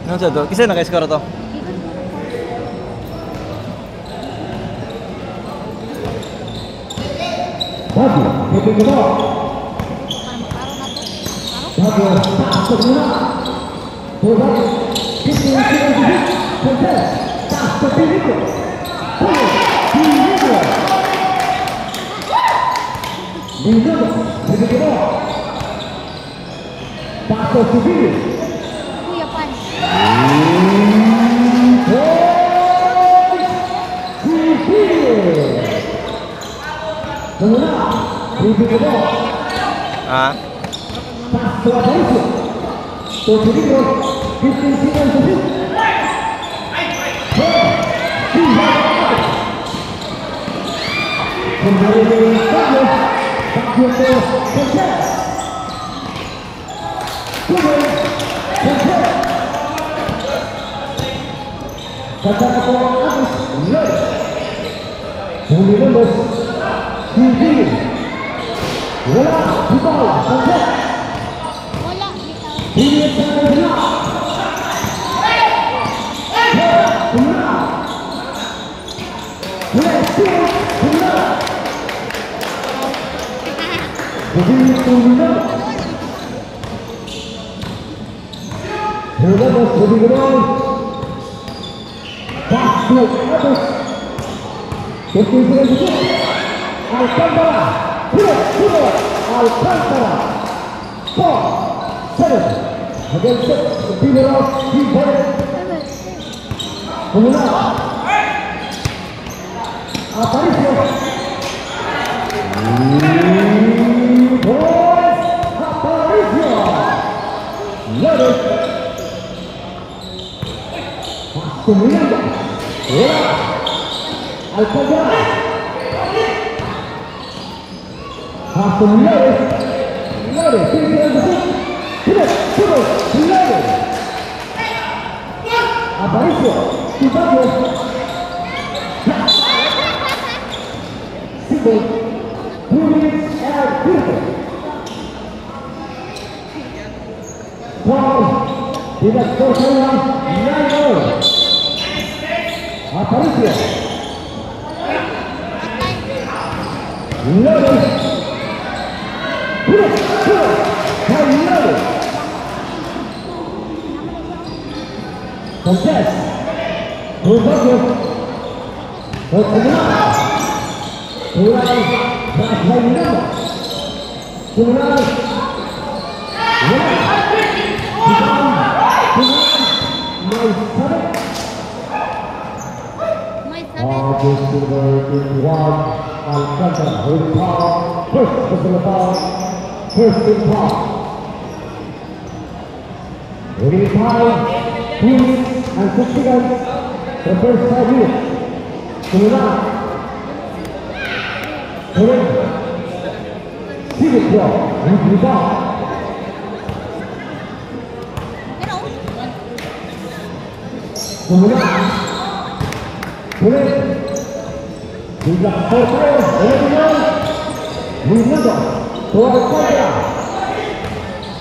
Ano sa to? Kisa naka-score to? Bago, itu kedua. Bago, tak segera. Bola, itu yang sedikit. Kontes, tak sedikit. Bola, dilihat. Dilihat, itu kedua. Tak sedikit. Ah. Bola di bawah, Kontes. Bola di bawah. Dilihat sampai benar. Benar. Benar. Begitu benar. Bola masih benar. Satu atas. Ketinggalan itu. Alcantara. Pulau Alcantara 4-7 against the winner of the ball. Kemudian Aparicio Lewis kemudian Alcantara Lewis, tinggal terus, Lewis. Aparicio, Tibago. Simbol, Luis El Turco. Wow, tidak tersalah, Nano. Aparicio. Lewis. Kontes, Roberto, kemudian, mulai bermain kemudian, and 6 seconds, the first 5 minutes. Kemudian, Sibukyo, Riba. Kemudian, tidak terpilih, Rinaldo,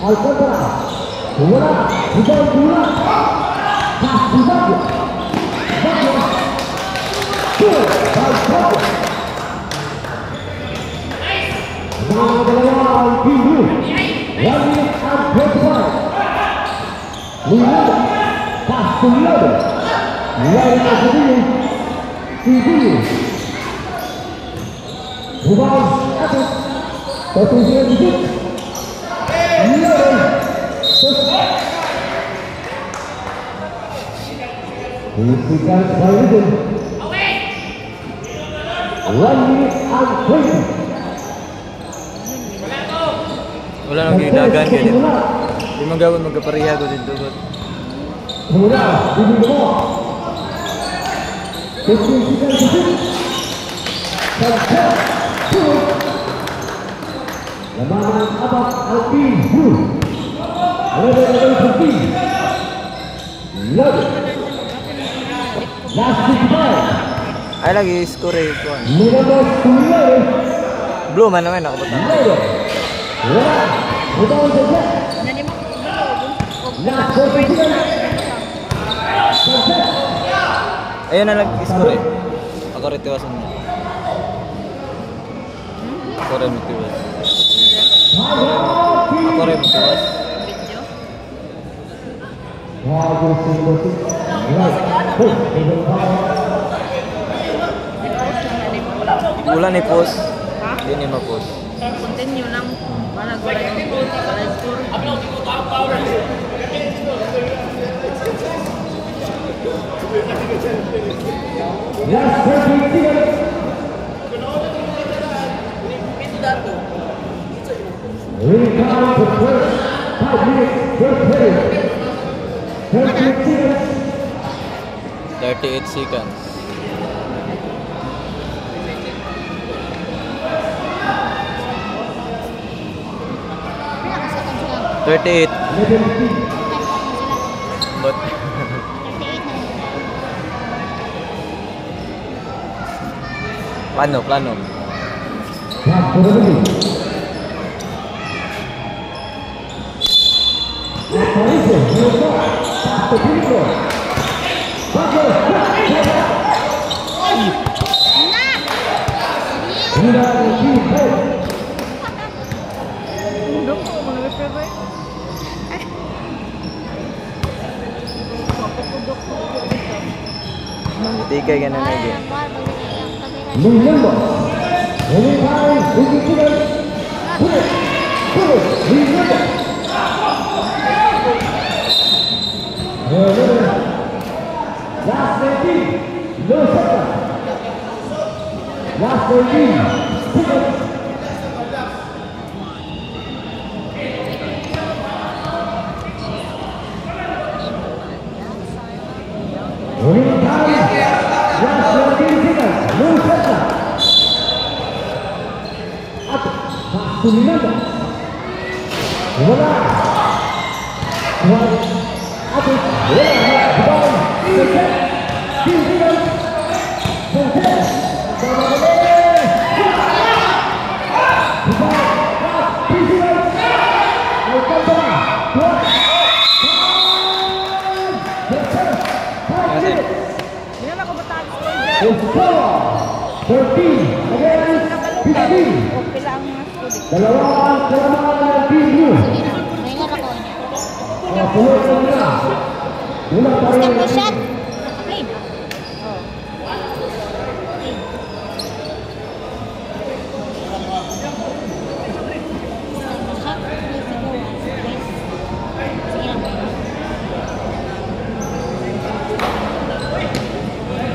Alcantara, kemudian, kemudian, Tibago, Melawan Biru, Wali Abdullah, Lihat, Castellano, Wali Abdullah, Biru, Rubas atas, posisi itu, Lihat, Bisikan sekali Wali Abdullah. Wala nang ginagan gini. Di magawin magkapariya ko dito. Mula, ini mo. Bisikan sekali. Labanan Abad Alpin Blue. Level 15. Level. Last 65. Ay lagi score eh. Number 9. Blue man naman ako bata. Level. Wala. Rebound the set. Nani mo Last 47. Ayun na nag-score eh. Ako rin tiwasan niya. Ako rin magtiwas. Ako rin magtiwas. video. Wala ni post. Ha? Hindi ni ma-post. Continue lang. Para gulay yung gulay score. Last 30 seconds. Recount the first 5 minutes first period. 38 seconds. 38 seconds. Ilang seconds lang? 38. 11 But 38 na. plano. Last 4 minutes. Aparicio, pass to Pico. Tigay ganun na din. Remember, anytime we can remember. Last 19, no second. Last 19, seconds. Anytime, last 19 seconds, no second. Up, pass to remember. Voila. One, up, voila. Dalawang kalamangan ng Team Blue. Ngayon ako niya. Pulo na. Mula pa rin. Step the shot. Play. Oh. Step the shot. Sige lang.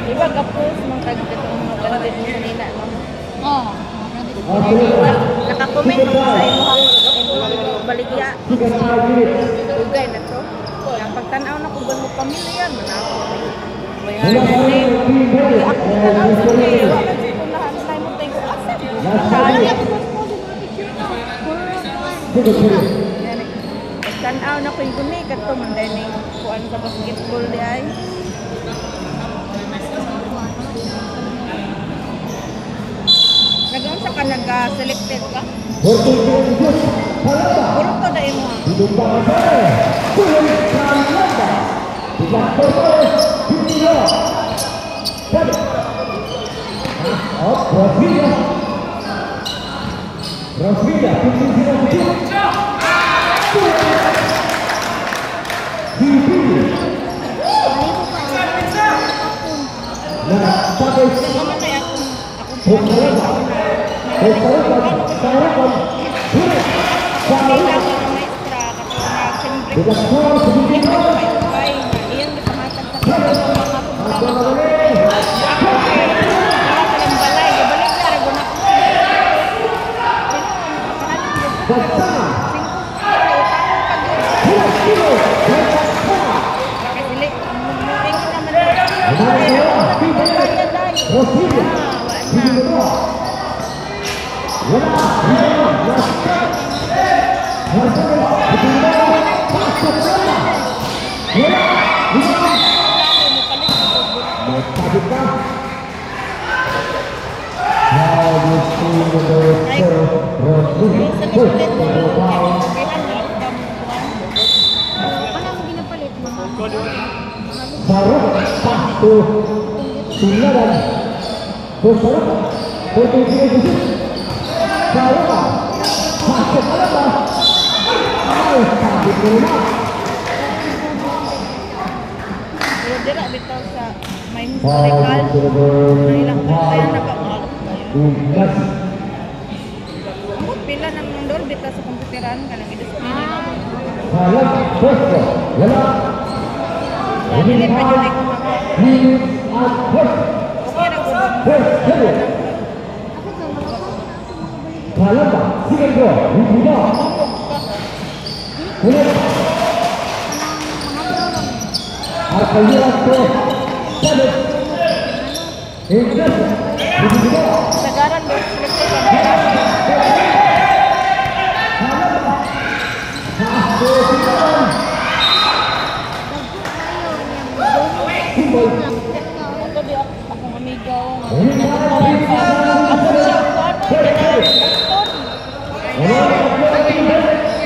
Di ba kapos mong kagdatong mga bandit mo kanina, no? Oh. Nakakomment ako sa imuhang baligya. Dugay na to. Ang pagtanaw na kung mo pamilya, manako. Bayaran na din. Ako tanaw sa kayo. Wala sa kung lahat na mo tayo ko asap. Alam ko po sa picture na. Pagtanaw na ko yung guni, kato man dahil na kuhaan sa basketball di ay. Nagawin sa ka nag-selected ka? Puro to dahil mo. Naman na akong Rosilla. Dira bitaw sa may historical na ilang kaya nakakalap kayo. Amot pila nang nandol bitaw sa komputeran kanang i-display na naman. Dili pa yun ay kumaka. Okay ra Sagaran ba? Ito di akong amigaw. Ako siya yang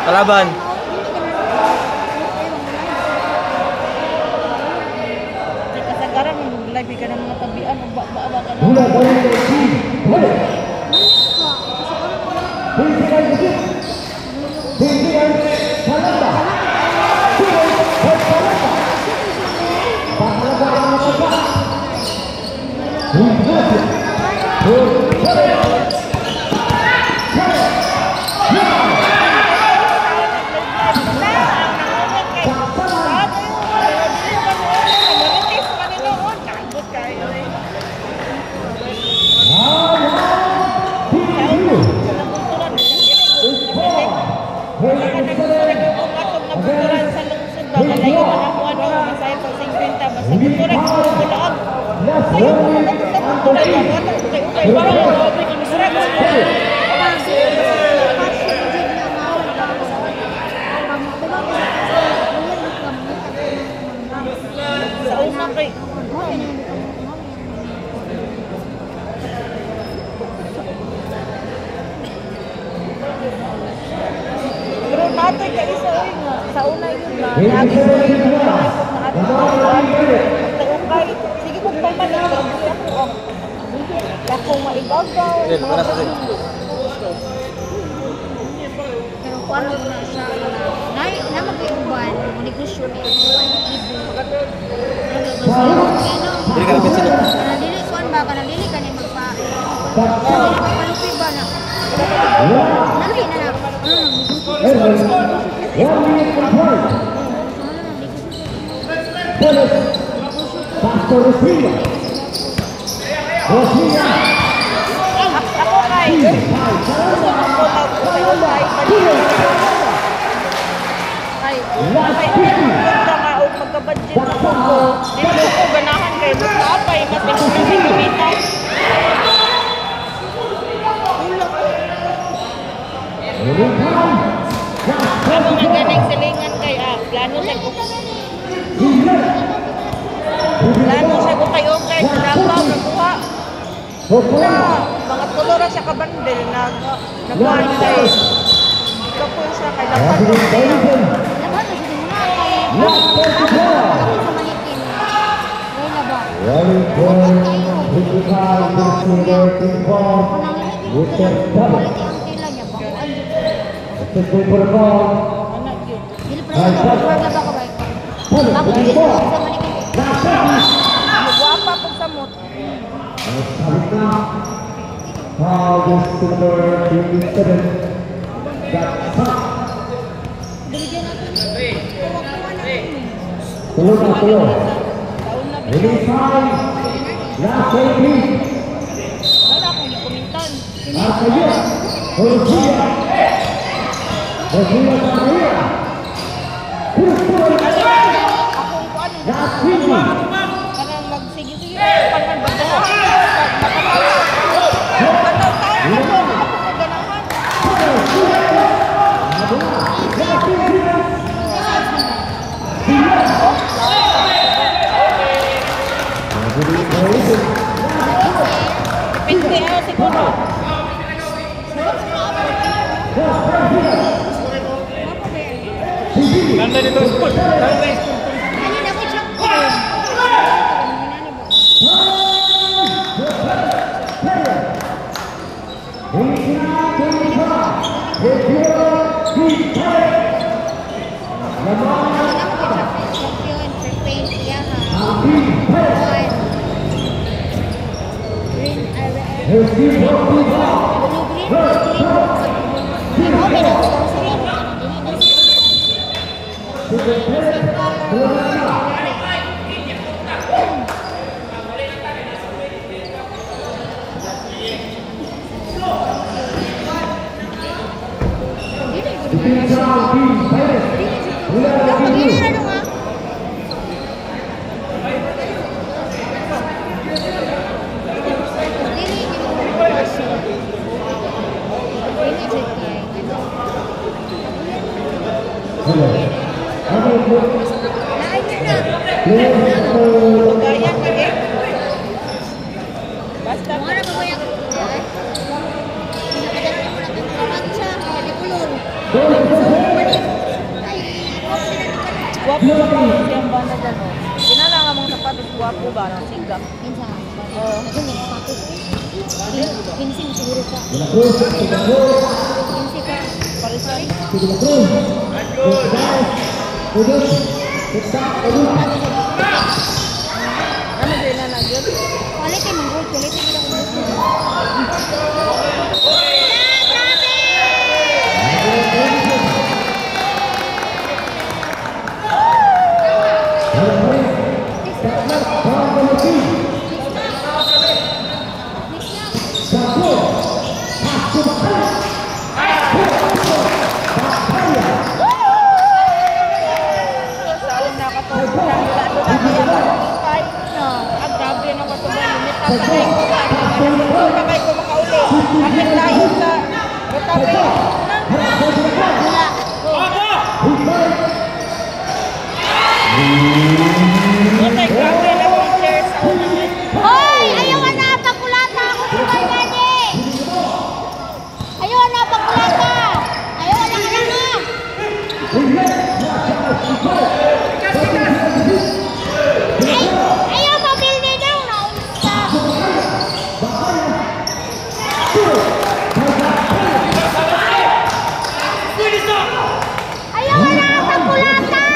Kalaban. Kasagaran live ka ng mga tabian ba ka na. Pero natay ka isa nga. Sa una yun na. Lagi ko yun na okay. Sige kung pamalik ka. Ako maibagaw. Mga Pero kung ano na siya, na mag-iuban, negosyo na iuban, Dili ka lapit sila. kanadili kuan ba, kanadili ka ni magpalupi ba na? Nami na na. Pastor Rufino. ako kay. Magka-budget na po ko. Dito ko ganahan kay Mutapay. Mas pinunang may kumita. Ano nga ganang silingan kay plano siya ko. Plano siya ko kayo kay sa Davao nakuha. Na mga tulora siya kabandel nagkuhan kay. Ikaw po siya kay dapat ko siya. Laban na siya muna kay ako sa manikin. Ay na ba? Running point, 55, Mr. Ball. Mr. Double. Quality ang tila niya, bakuan dito. Assistant for the ball. Anak yun. Dili pa rin ako, wala ba ko ba ito? Bakit dito sa manikin? Magwapa po sa mut. Coming now. Foul is number 27. That's top. Binigyan natin. Kuha-kuha natin. Tulog na tulog. Release time. Last 18. Wala akong ikumintan. Arcadia. Rosia. Rosia Maria. Akong kuan. Last 20. Kanang magsige-sige. Kanang bagdahan. Kanang tayo. Ako ganahan. Depende ako siguro. Nanda dito school. Nanda school. Ano na ko siya ko? Yun, perfect. Yeah, ha. Green, blue, green. Pero okay na ako sa rin. Gaya kage. Basta Mana ba yang pinakadala mo na itong kamatsa, kalikulor. guwapo ba ba siyang banda dyan o? Kinala nga mga sapatos guwapo ba ng sigam? Minsa, ako may sapatos. Pinsin siguro ka. Pinsin ka. Parisari? Ano din na nagyan? Quality man good, quality kita kung gusto. Sa una ka to, lalo na kaya kahit na, grabe na ka to ba sakay ko ka. Sakay ko makauli. Kapit tayo sa retabi. Wala. Okay, grabe na akong chair sa unahan. Hoy! Ayaw na! Pagkulata ako sa may gani! Ayaw na! Pagkulata! Ayaw na! Ayaw mabildi daw! Naunsa! Ayaw na! Pagkulata!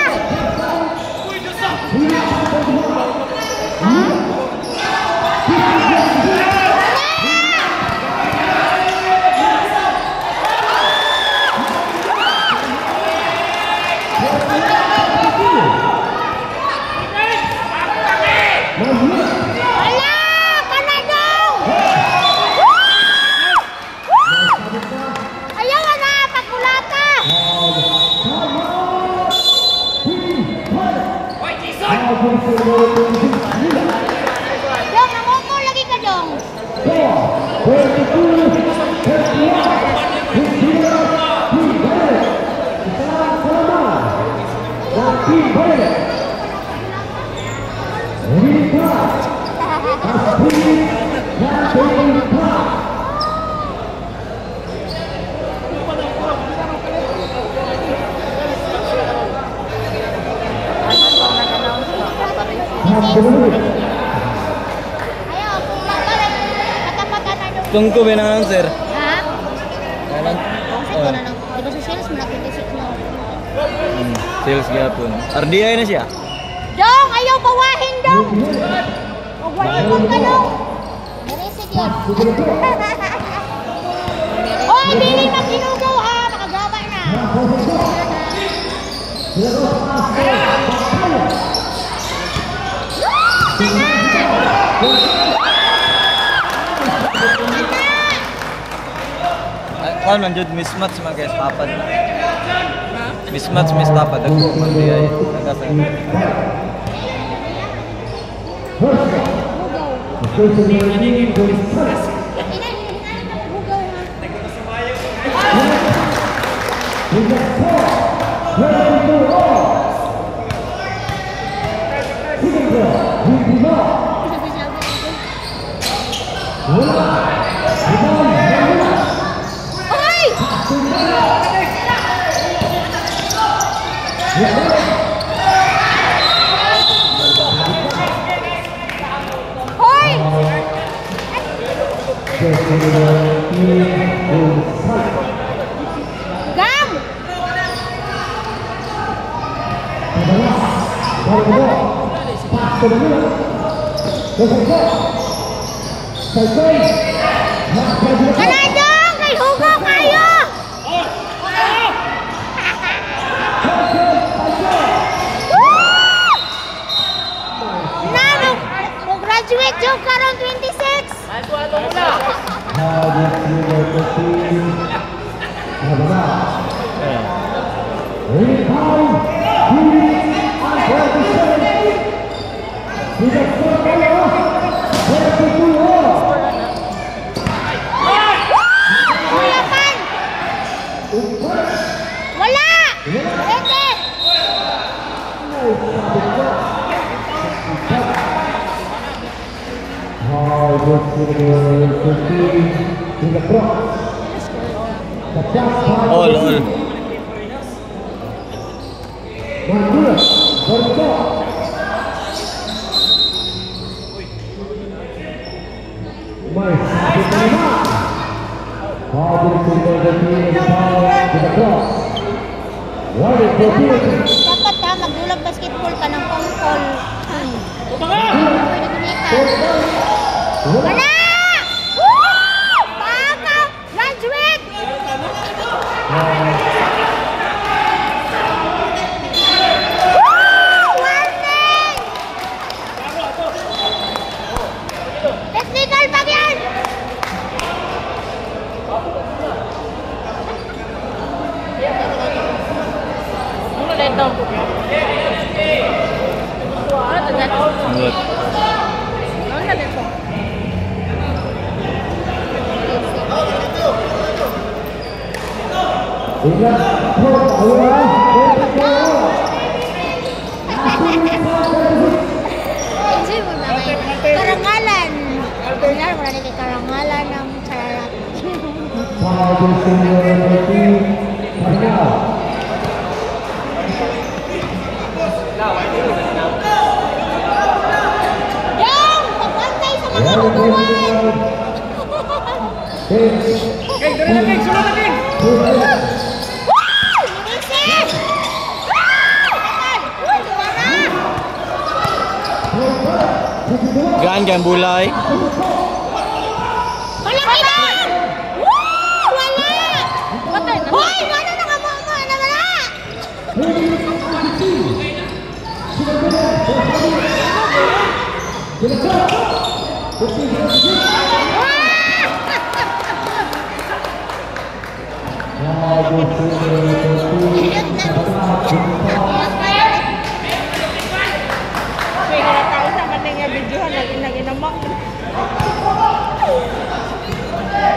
Wala! Kanadong! Ayaw na! Pagkulata! Dong, namumul lagi ka, Dong. Ayaw, pagkulata lang. Katapatan na, Dong. Tungko ba na sir? Ha? Kailan? Ito na lang. Di ba sa sales mo na 26 na? Sales gapon. RDI na siya. Dong, ayaw bawahin, Dong. Huwag walipon ka, Dong. Narisig yun. Oy, bili magkinugaw, ha. Makagama na. Kau lanjut mismatch mga guys, tapad na. Mismatch, tapad. Ako, RDI. Nagkasang. Hoy! Gam! Kanadong! May hugo kayo! Nano! Mag-graduate yung karon 26! Kuyapan! Wala! Ete! All. Dapat ha, magdulag basketball ka ng pangkol. Pwede gumitan. Wala! Woo! Baka! Graduate! Woo! Warning! Technical pag yan! Ano na ito? Ano na ito? Good. Ano na ito? Kasi mo na may karangalan. Kailangan mo na kay karangalan ng chararap. Yang! Pagpantay sa mga tutuan! Keng, dali na Keng, sunod na Keng! Gaan kan bulay. Wala ka na! Woo! Wala! Hoy! Ano na ka mo? Ano na? Kaya tao sa man nga videohan lagi namak.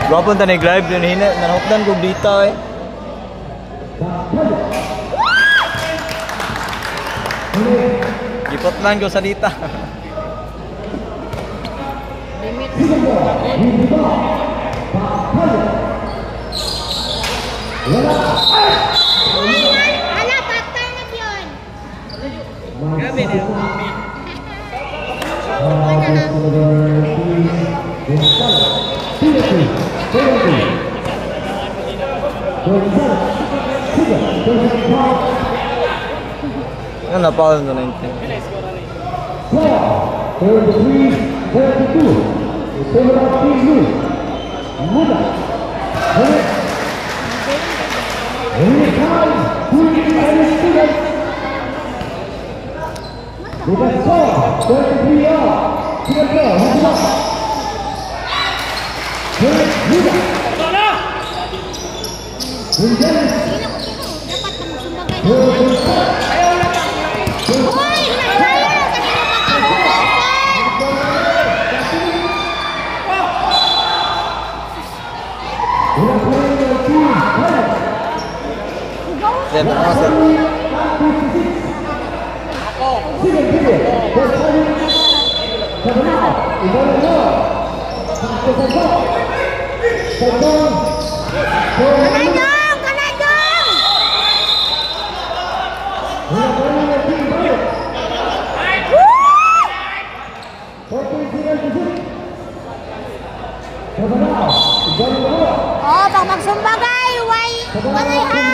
Gapon ta nag-live din hina nanukdan ko dito eh. Gipotlan ko sa dita. Limit. Hala, patay na yun! Gabi na. Ano na pa na 19. 33-32. Muda. With a score, 33 yards. Dapat na magsumbagay na. Hoy! Hinahilaya na sa Set ako set. Kanadong! Kanadong! Oh, pag magsumbagay, walay ha!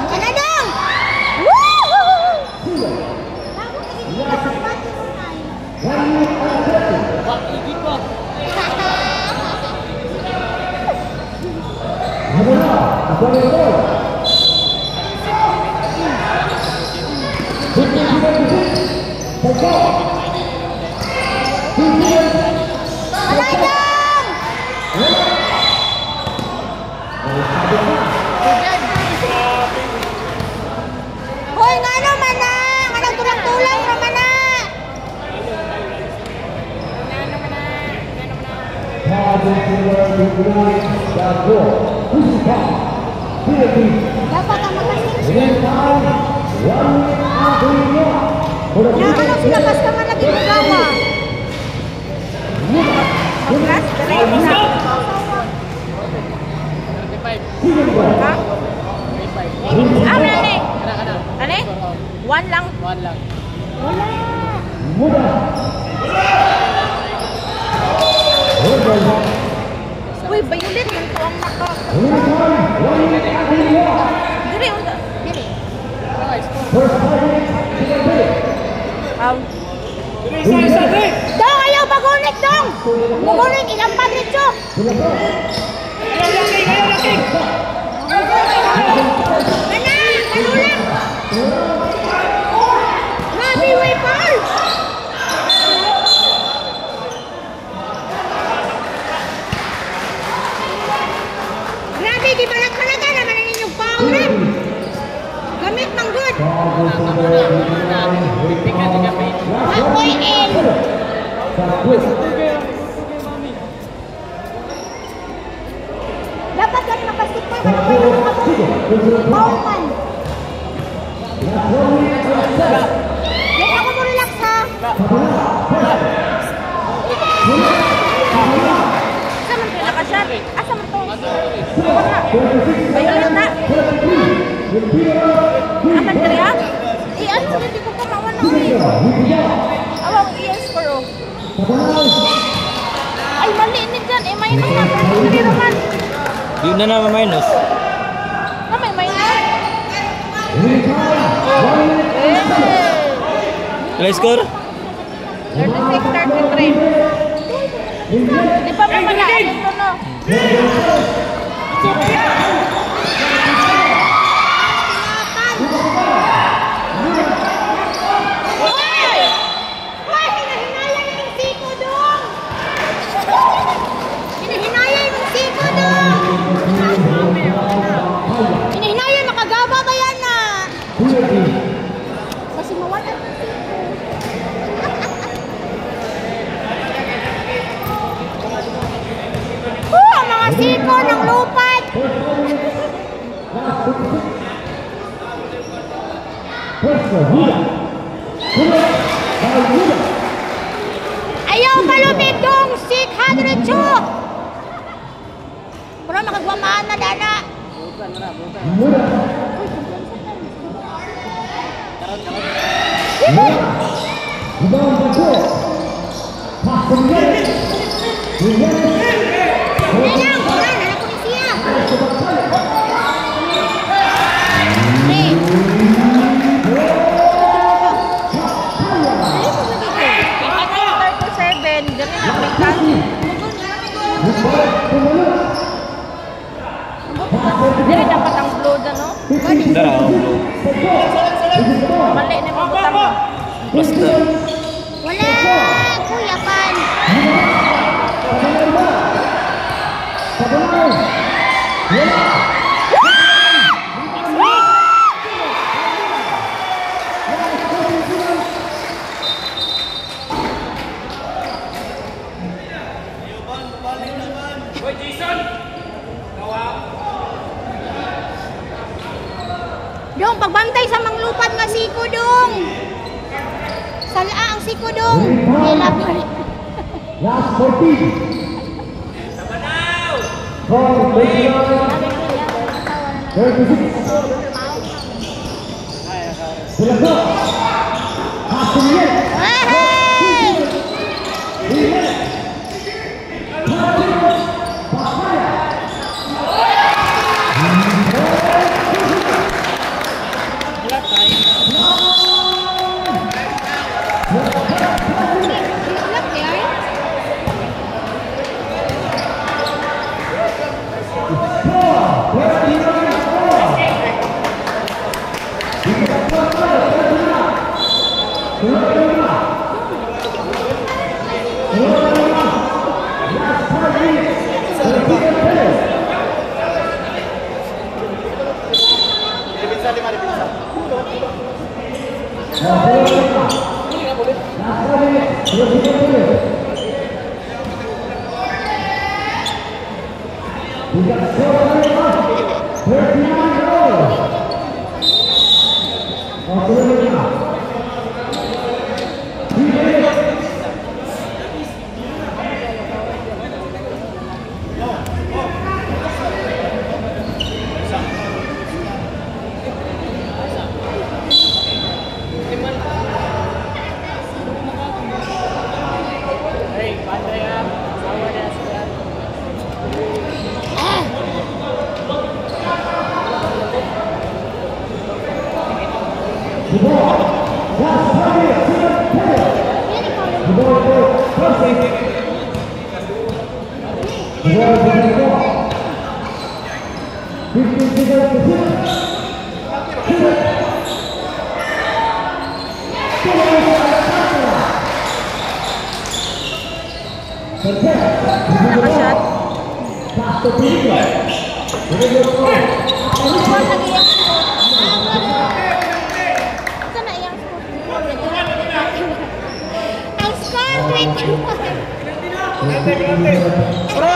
Kanadong! Hoy, nga naman na! Nga nagtulang-tulang naman na! Dapat ang makasing. Nakakalaw sila basta man lagi magawa. Last, direct na. Ha? Wala ni. Ano? One lang. Wala. Uy, violet man to ang naka. Dire, unta. Dili. Dong, ayaw bagunik, dong! Bagunik, ilang pagritso! Mana, kalulang! Grabe, way Paul! Dapat lang nakastik pa. Bauman. Yan ako mo relax ha. Asa man kayo nakasyat? Asa man to? Ayun na. Aman ka rin? Ano na di ko pa mawan na ulit. Awang i-score oh. Ay mali ni dyan. Eh may na. Hindi naman. Yun na naman minus. May minus. Ilang score? 36-33. Di pa mo malaan ito no? Wah, hinahinayan yung siko dong. Hinahinayan yung siko dong. Hinahinayan, makagaba ba yan na? Kasi mawala. Ang mga siko ng lupat. Ayaw malupit dong sik hadretso. Pero makagwamaan na dana. Nenang, kuran, anak ko ni siya. Dili dapat ang blue dyan, no? Dara, Mali na yung butang mo. basta. Wala, kuya pan. Dong, pagbantay sa manglupad nga siko dong. Sala ang siko dong. Kailan pa rin. Last 14. For 36. Selesai. Hasilnya. Hey! Nakashot. Ang score Score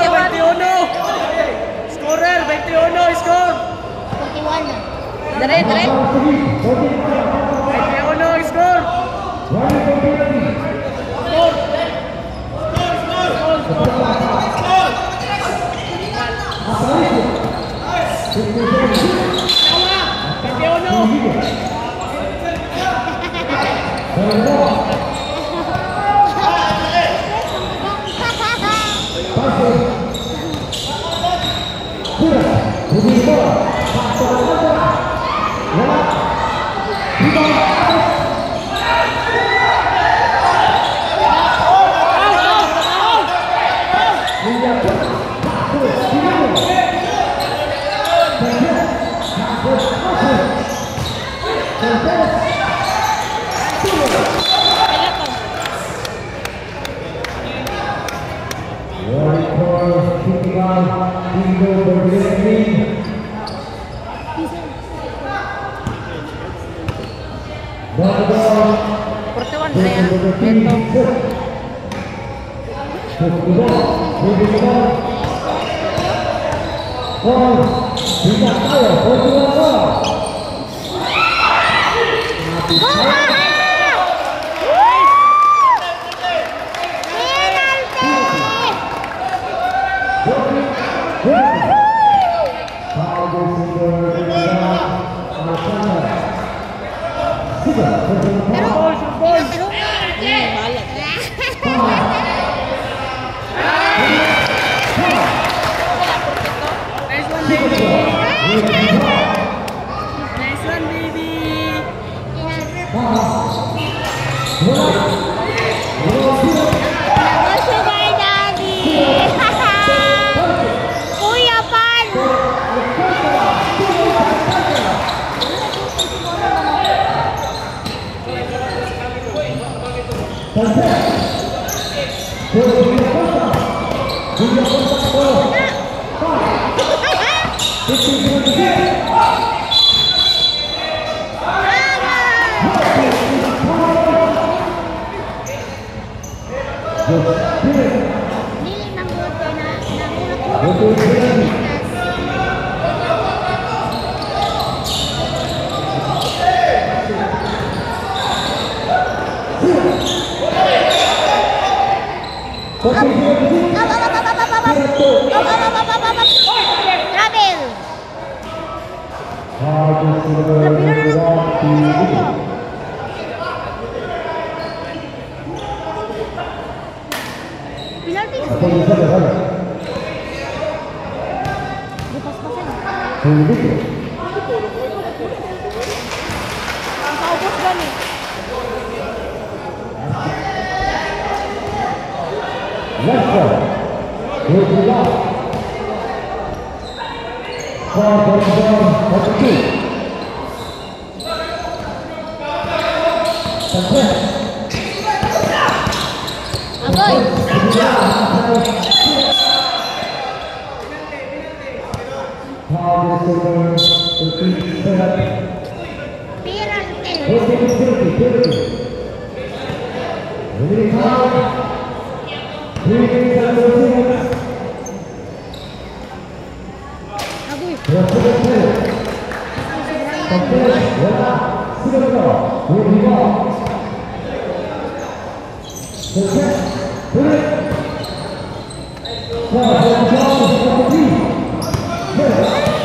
21. Scorer 21 score. 41 na. Dere. 21 score. Portawan na yan. Ito. Nice one, baby. Sugar daddy. Kuya Pan. Dili nang bote na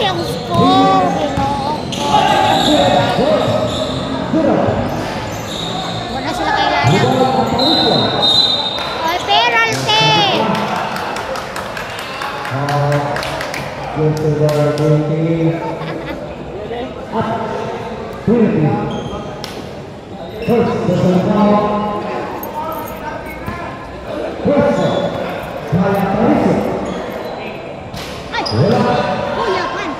Yung score, wala sila kailangan. Ay, penalty! Ay! Kuya Pan!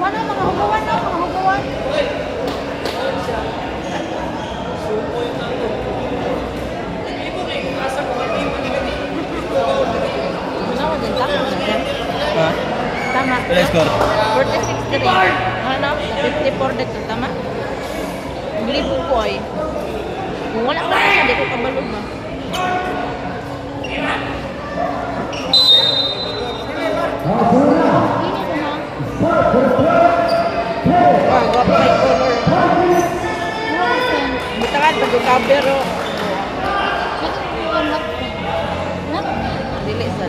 Mana mga hugawan na, mga hugawan. score? 46-3. Ano? 54 dito, tama? Glibo ko ay. Kung wala ka na, hindi ko kabalog ba? Gwapo may color. Butangan, pag-cover o. Dili sa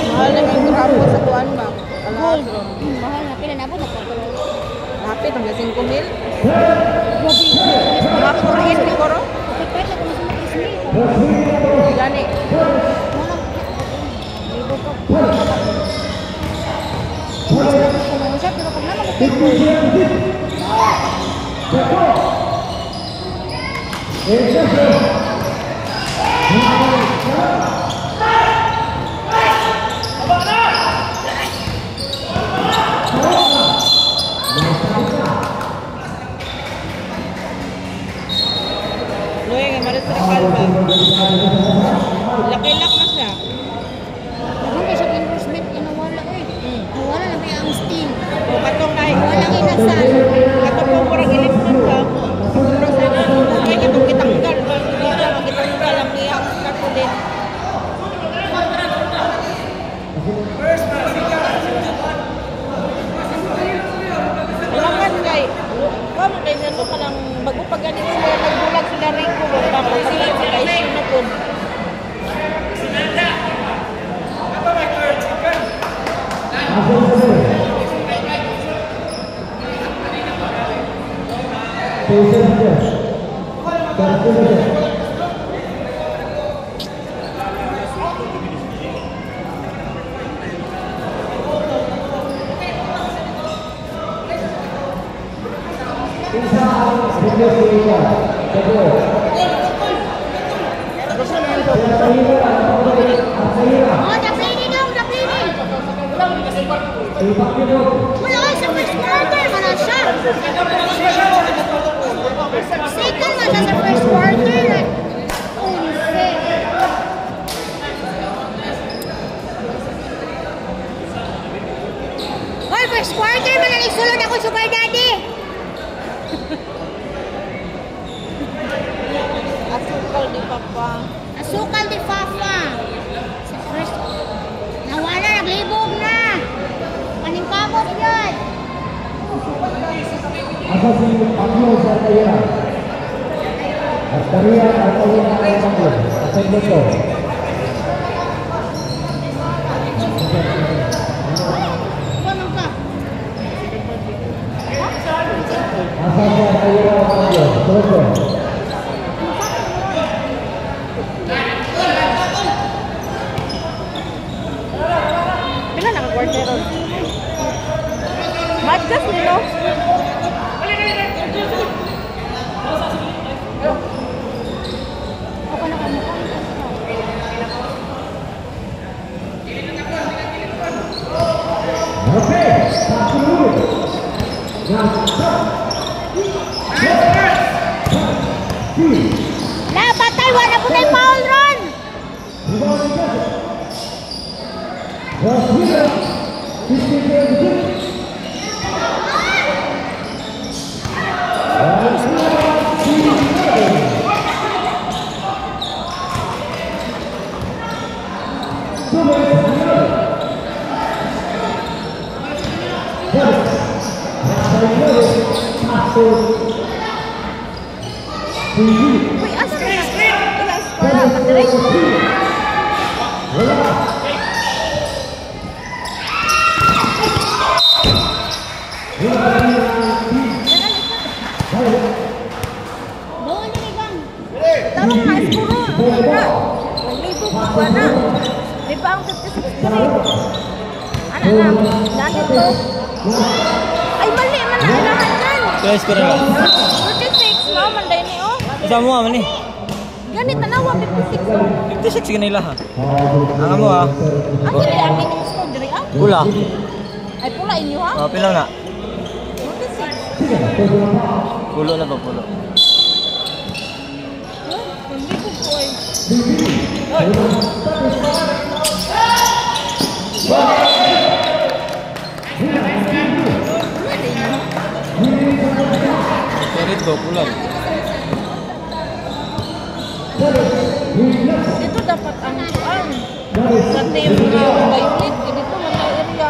mahal na yung grabo sa tuan ba? Gold. Mahal na pila na po na po. Lapit hanggang 5,000. Grabe. Mga 4,000 siguro. Pwede na kung sumakis ni. Gani. Libo ko. Siya, pero pag naman ko Loy nga marit sa kalba. Laki-lak na siya. Ano ba siya endorsement? Inawala ko eh. Nawala na ba ang steam? O katong kay Walang inasal. katong po kurang ilikman ka. Pero sa kaya katong kitanggal ba? Hindi ka magkitanggal ang iyang katulid. Alangan kay kamo kay nito ka lang bago pa ganito sila nagbulag sila Rico tapos sila kay sino kun. Oh, na-play ni dong, na-play ni. Wala ka sa first quarter, wala siya. Second man siya sa first quarter. Unse. Hoy, first quarter, manalig sulod ako, sugar daddy. Asukal di papa. Asukal di Fafa. Sa first, nawala, naglibog na. Paningkamot yun. Asa si Pablo Sartaya. Astaria atau yang lain Pablo. Asa itu. Kumanong ka. Asa Sartaya Pablo. Terus. Pila na ka quarter ron? Madgas nilo. Ako na kami. Okey. La, patay, wala po tayo foul run. Uy, asa na? Ilas para madiretso. Doon yung ibang. Tama nga, siguro. Wala. Naglibo pa ba na? Di ba ang 56 ka rin? Ano na? Dati to. Ay, mali man na. Ilahan yan. Kaya score na. 46, no? Manday ni, oh. Isa mo man ni. Gani tanawa 56 oh. 56 kanila ha. Ang mo ha. Ako di ang inyong score diri ah. Pula. Ay pula inyo ha. Oh, pila na? 46. Pulo na ba pulo? Hindi ko po ay. Perit ba pulo? Dito dapat ang kuan. Sa team na violet, dito man na area.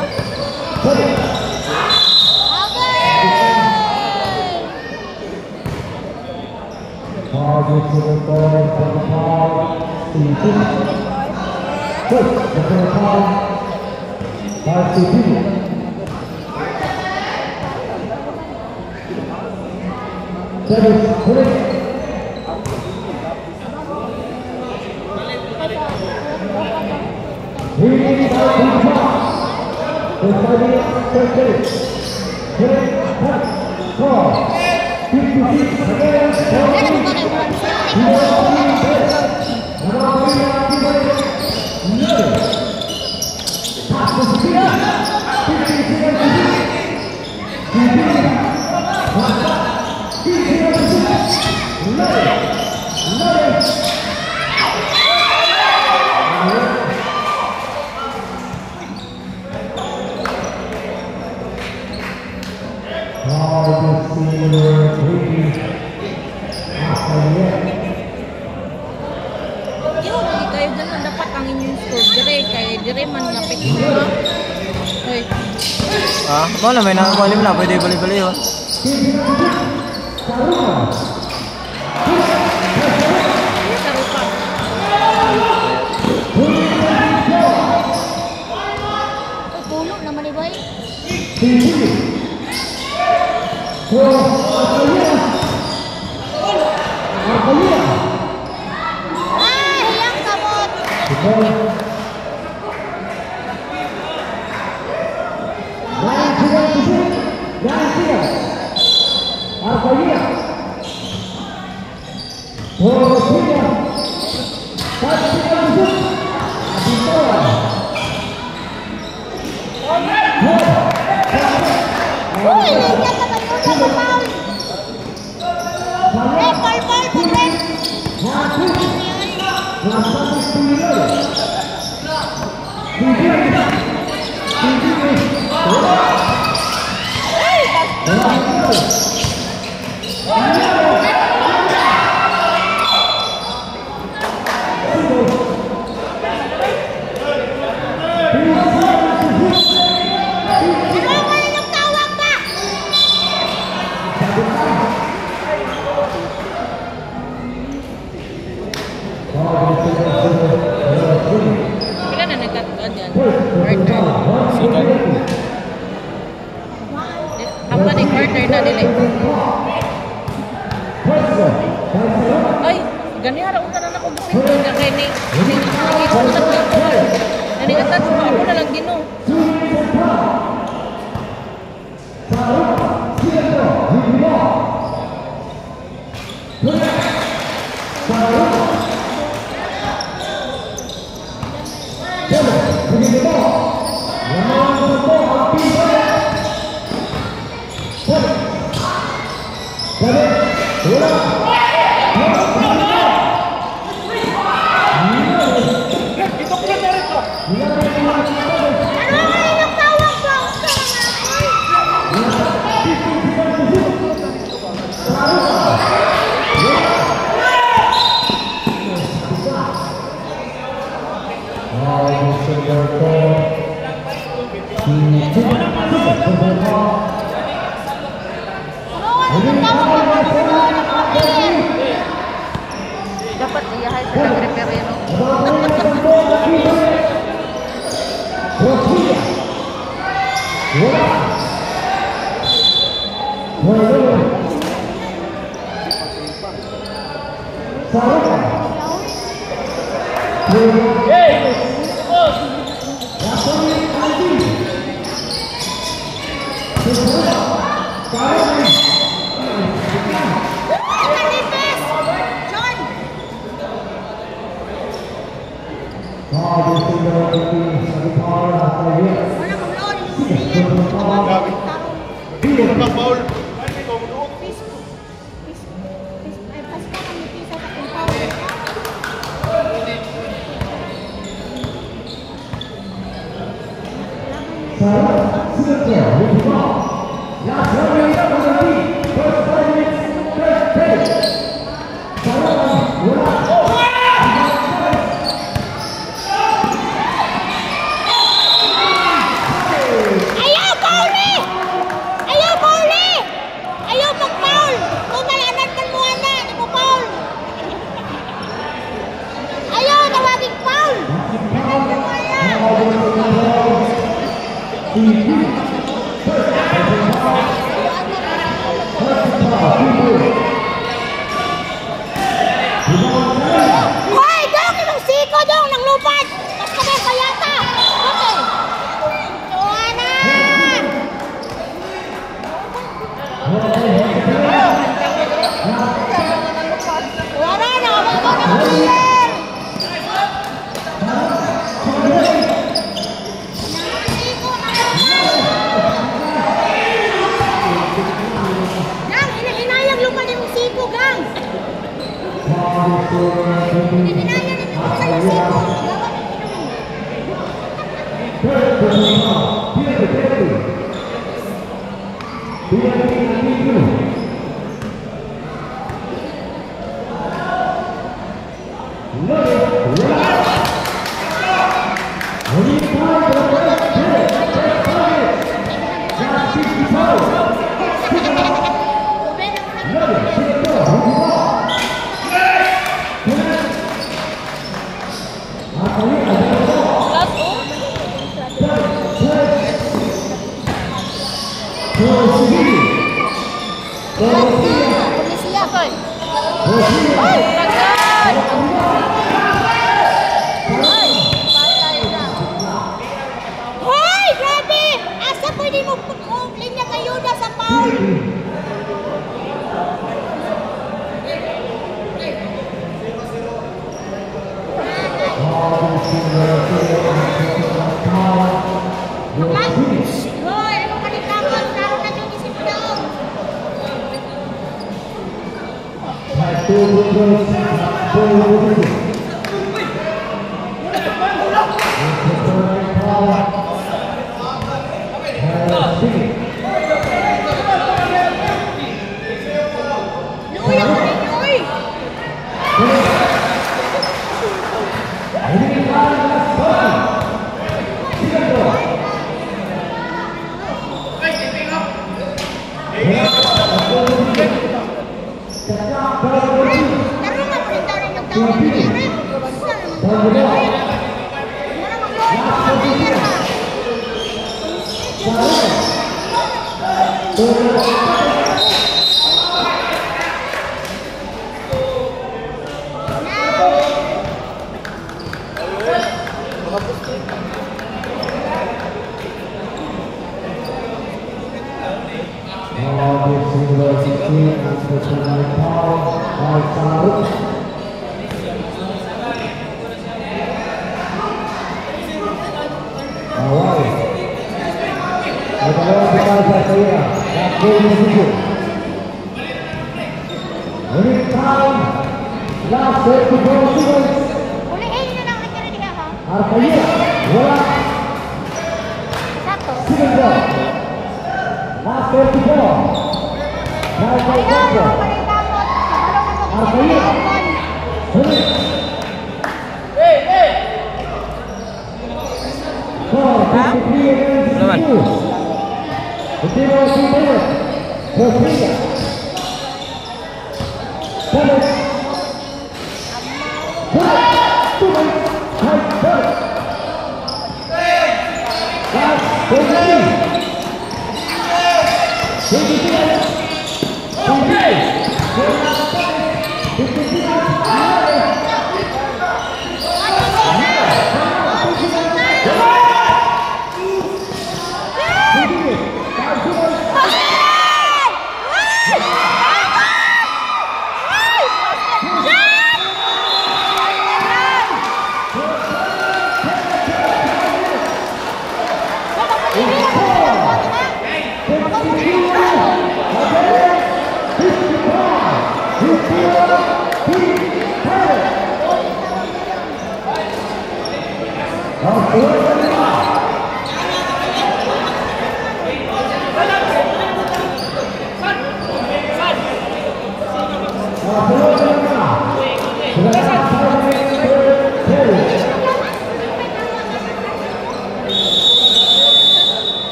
Yo, kayo ganun dapat ang inyong score dire kay dire man napit mo. Hoy. Ah, mo na may nakakulim na pwede bali-bali oh. Karupa. Ay, pulo naman ni boy. Ay, hiyang kabot. Uy, nandiyan ka ba yun? Ano ba? Eh, ball, putin. Ano ba yung nagtawag ba? Pila na nagkatuan yan? Quarter. Apa ni quarter na dili? Ay, gani ara unta na ako gupit na kay ni. Hindi ko na dito. Nani atas pa ako na lang dino. Ano ba yung nagtawag ba? Dapat iyahay sa nag-repair no. Hoy, dong! Yung siko dong! Nang lupad! Mas kami ang kayata! Okay! Joanna! Joanna! Nakababa na ang player! Gang! Inayang lupad yung siko, gang! Hinayang yung siko! Lawan yung Polisia, Koy. Ay, tagal! Ay, patay na. Hoy, grabe! Asa pwede mo linya kayuda sa foul? Hoy, ano ka nitapon? Naroon na yung isip daw. Luoy ako rin, luoy! Naroon na po rin tayo ng tawag ng nangyari. Wala mag-luoy, mag-luoy ka. Ulihin na lang nakira niya ha. Satu. Ayo, paling takot. Kalau kamu Jangan!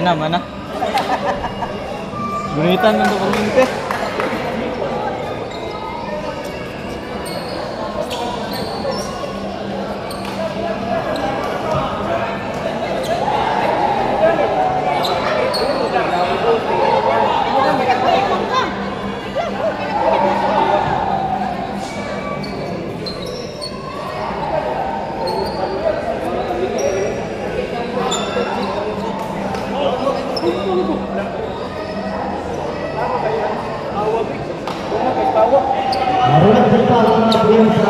naman ah. Gunitan man ito kuminte. Haruna Cipta Lama Biasa.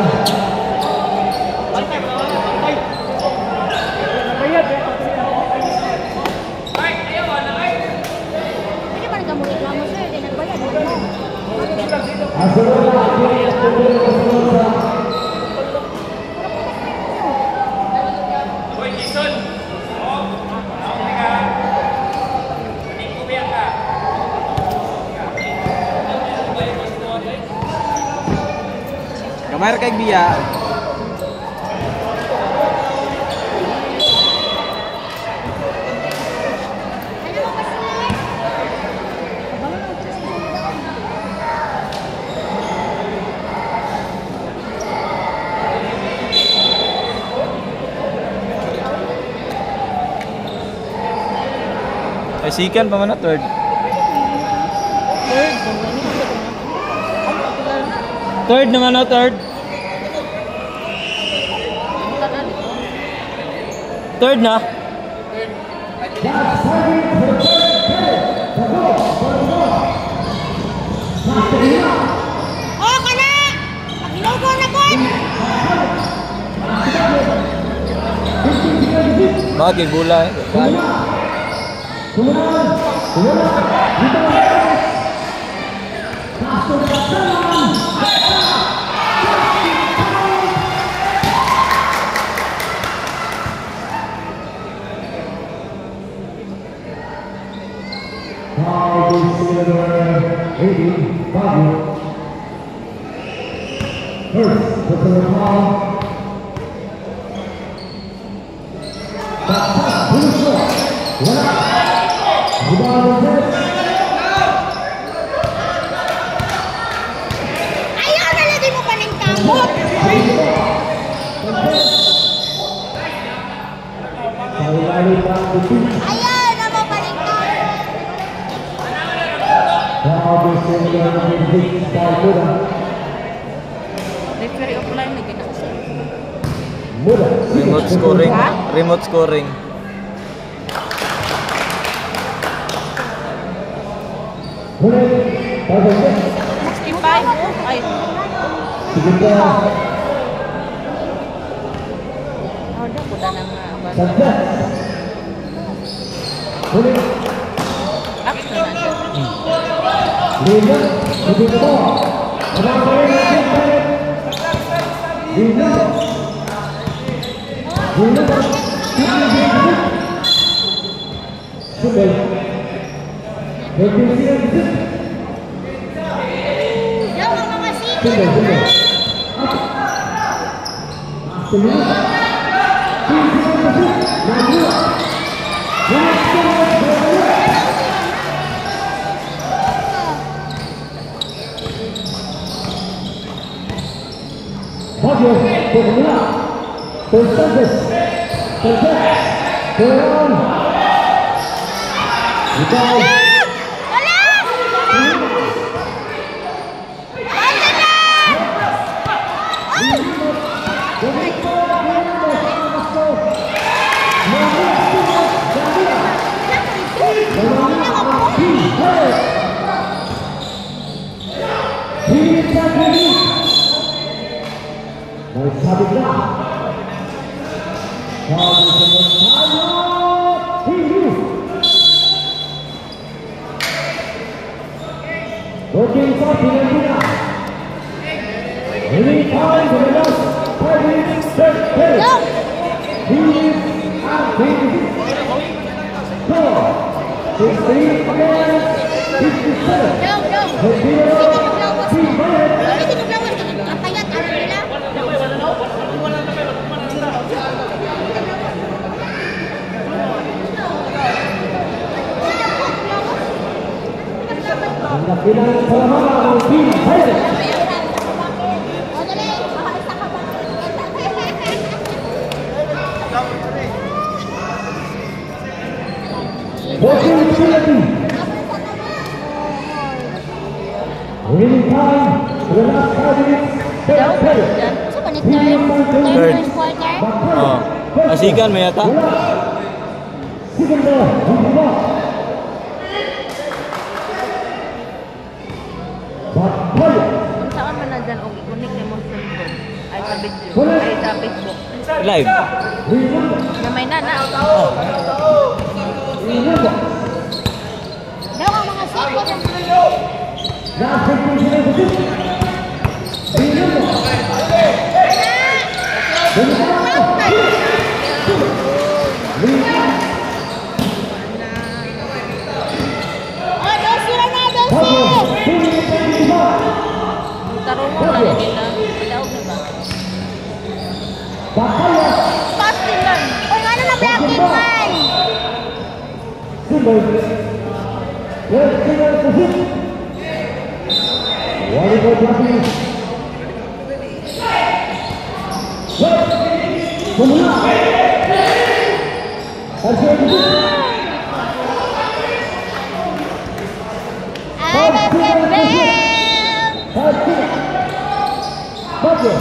Pwede ba nagkamuli-kamo sir? Hindi nagbayad. Asura Akhirnya Kumpul Kumpul. Kamar kay Bia. Ay, second pa man na third. Third naman na third. Third na. Oh, kana! Pakilugo na po! Bagay gulay. Now the silver 80 Fabio. First, personal foul. Ayaw na lagi mo pa ng kamot! Ayaw na mo pa ng kamot! Referee offline lagi na sir. Remote scoring. Remote scoring. Ay. Ada po na ng Extra na siya. Yaw ang mga siko na! Fabio, pemula, Constantes, tercet, Keron, Ikaw, Working for Filipina. Any time to the last 5 minutes, he is at the score. 16 against 57. Daw, daw! The hero, Hindi maglawas! Kapayat ano nila? Sa final palamangan ng Team Pirates. O, dali. Isa ka ba? Voting Trinity. Winning time for the last 5 minutes. Third period. Sa ba ni third first quarter? Oh. Asikan mo yata? Second ball. Backfire. Kung saan man na dyan, unik ni mo cellphone. Ay sa video. Ay sa Facebook. Live. Na may nana. Daw ang mga siko. Last 15 seconds. O, 2-0 na, 2-0. Tarong mo lang kita. Padaog na ba? Fast din lang. O, ano na blocking man? Budget.